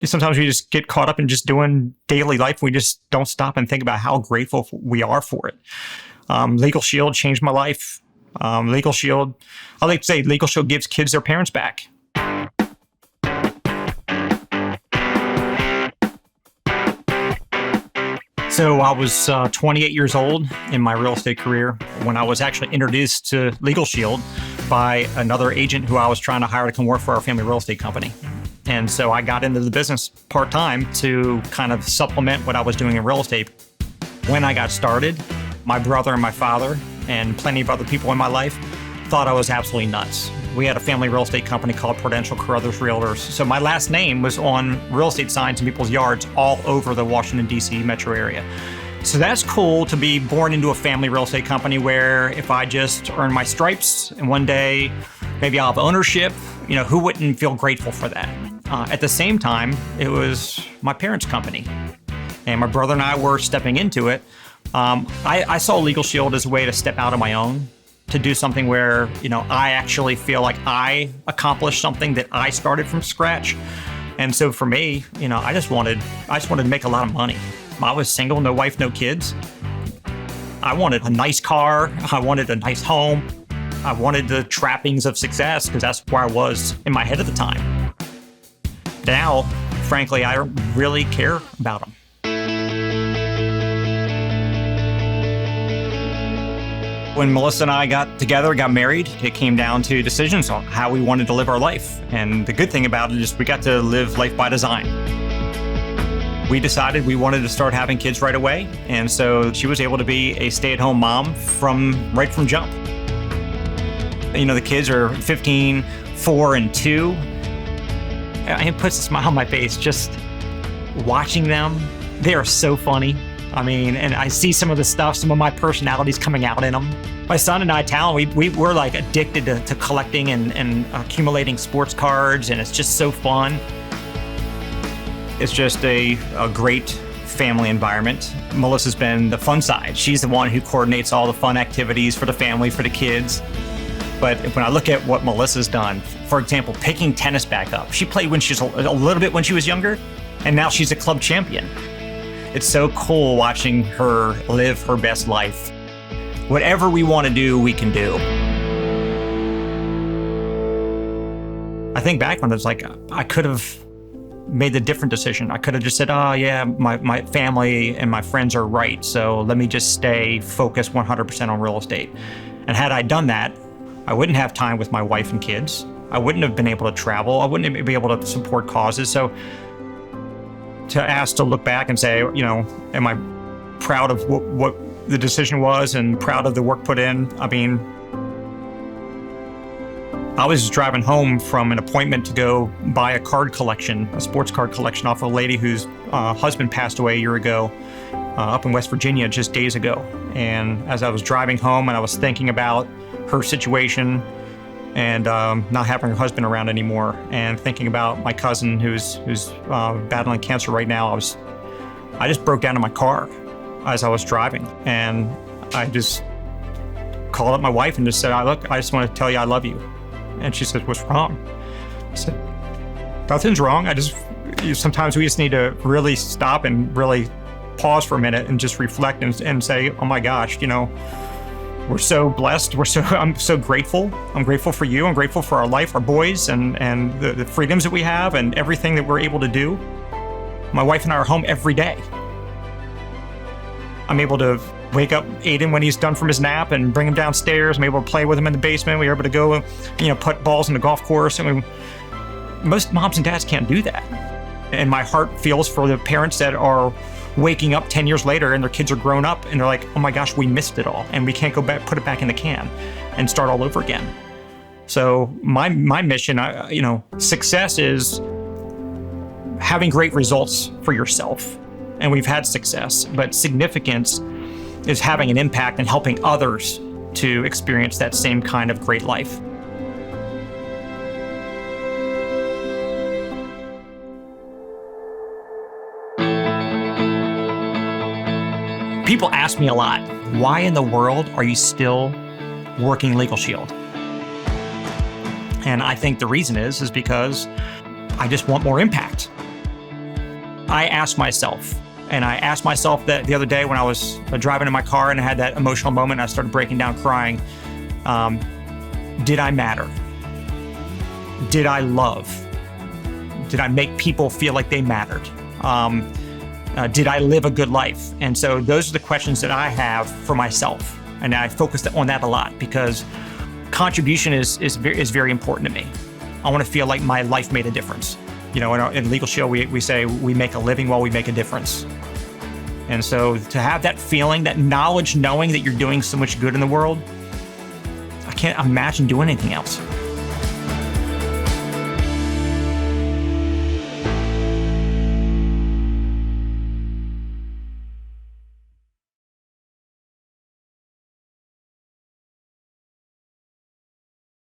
Sometimes we just get caught up in just doing daily life. We just don't stop and think about how grateful we are for it. LegalShield changed my life. LegalShield, I like to say LegalShield gives kids their parents back. So I was 28 years old in my real estate career when I was actually introduced to LegalShield by another agent who I was trying to hire to come work for our family real estate company. And so I got into the business part-time to kind of supplement what I was doing in real estate. When I got started, my brother and my father and plenty of other people in my life thought I was absolutely nuts. We had a family real estate company called Prudential Carruthers Realtors. So my last name was on real estate signs in people's yards all over the Washington, D.C. metro area. So that's cool to be born into a family real estate company where if I just earn my stripes and one day maybe I'll have ownership, who wouldn't feel grateful for that? At the same time, it was my parents' company. And my brother and I were stepping into it. I saw LegalShield as a way to step out on my own, to do something where, I actually feel like I accomplished something that I started from scratch. And so for me, I just wanted to make a lot of money. I was single, no wife, no kids. I wanted a nice car. I wanted a nice home. I wanted the trappings of success because that's where I was in my head at the time. Now, frankly, I don't really care about them. When Melissa and I got married, it came down to decisions on how we wanted to live our life. And the good thing about it is we got to live life by design. We decided we wanted to start having kids right away. And so she was able to be a stay-at-home mom right from jump. The kids are 15, 4, and 2. It puts a smile on my face just watching them. They are so funny. And I see some of the stuff, some of my personalities coming out in them. My son and I, Talon, we're like addicted to collecting and accumulating sports cards, and it's just so fun. It's just a great family environment. Melissa's been the fun side. She's the one who coordinates all the fun activities for the family, for the kids. But when I look at what Melissa's done, for example, picking tennis back up. She played when she was a little bit when she was younger, and now she's a club champion. It's so cool watching her live her best life. Whatever we want to do, we can do. I think back when it's like, I could have made a different decision. I could have just said, oh yeah, my family and my friends are right, so let me just stay focused 100% on real estate. And had I done that, I wouldn't have time with my wife and kids. I wouldn't have been able to travel. I wouldn't be able to support causes. So to look back and say, am I proud of what the decision was and proud of the work put in? I was driving home from an appointment to go buy a sports card collection off a lady whose husband passed away a year ago up in West Virginia just days ago. And as I was driving home and I was thinking about her situation and not having her husband around anymore, and thinking about my cousin who's battling cancer right now, I just broke down in my car as I was driving, and I just called up my wife and just said, "Look, I just want to tell you I love you." And she said, "What's wrong?" I said, "Nothing's wrong. Sometimes we just need to really stop and really pause for a minute and just reflect and say, oh my gosh, we're so blessed. I'm so grateful. I'm grateful for you. I'm grateful for our life, our boys, and the freedoms that we have and everything that we're able to do. My wife and I are home every day. I'm able to wake up Aiden when he's done from his nap and bring him downstairs. I'm able to play with him in the basement. We're able to go, put balls in the golf course. Most moms and dads can't do that. And my heart feels for the parents that are waking up 10 years later and their kids are grown up and they're like, oh my gosh, we missed it all and we can't go back, put it back in the can and start all over again. So my mission, success is having great results for yourself. And we've had success, but significance is having an impact and helping others to experience that same kind of great life. People ask me a lot, why in the world are you still working LegalShield? And I think the reason is because I just want more impact. I asked myself, and I asked myself that the other day when I was driving in my car and I had that emotional moment and I started breaking down crying, did I matter? Did I love? Did I make people feel like they mattered? Did I live a good life? And so those are the questions that I have for myself. And I focus on that a lot because contribution is very important to me. I want to feel like my life made a difference. You know, in LegalShield, we say we make a living while we make a difference. And so to have that feeling, that knowledge, knowing that you're doing so much good in the world, I can't imagine doing anything else.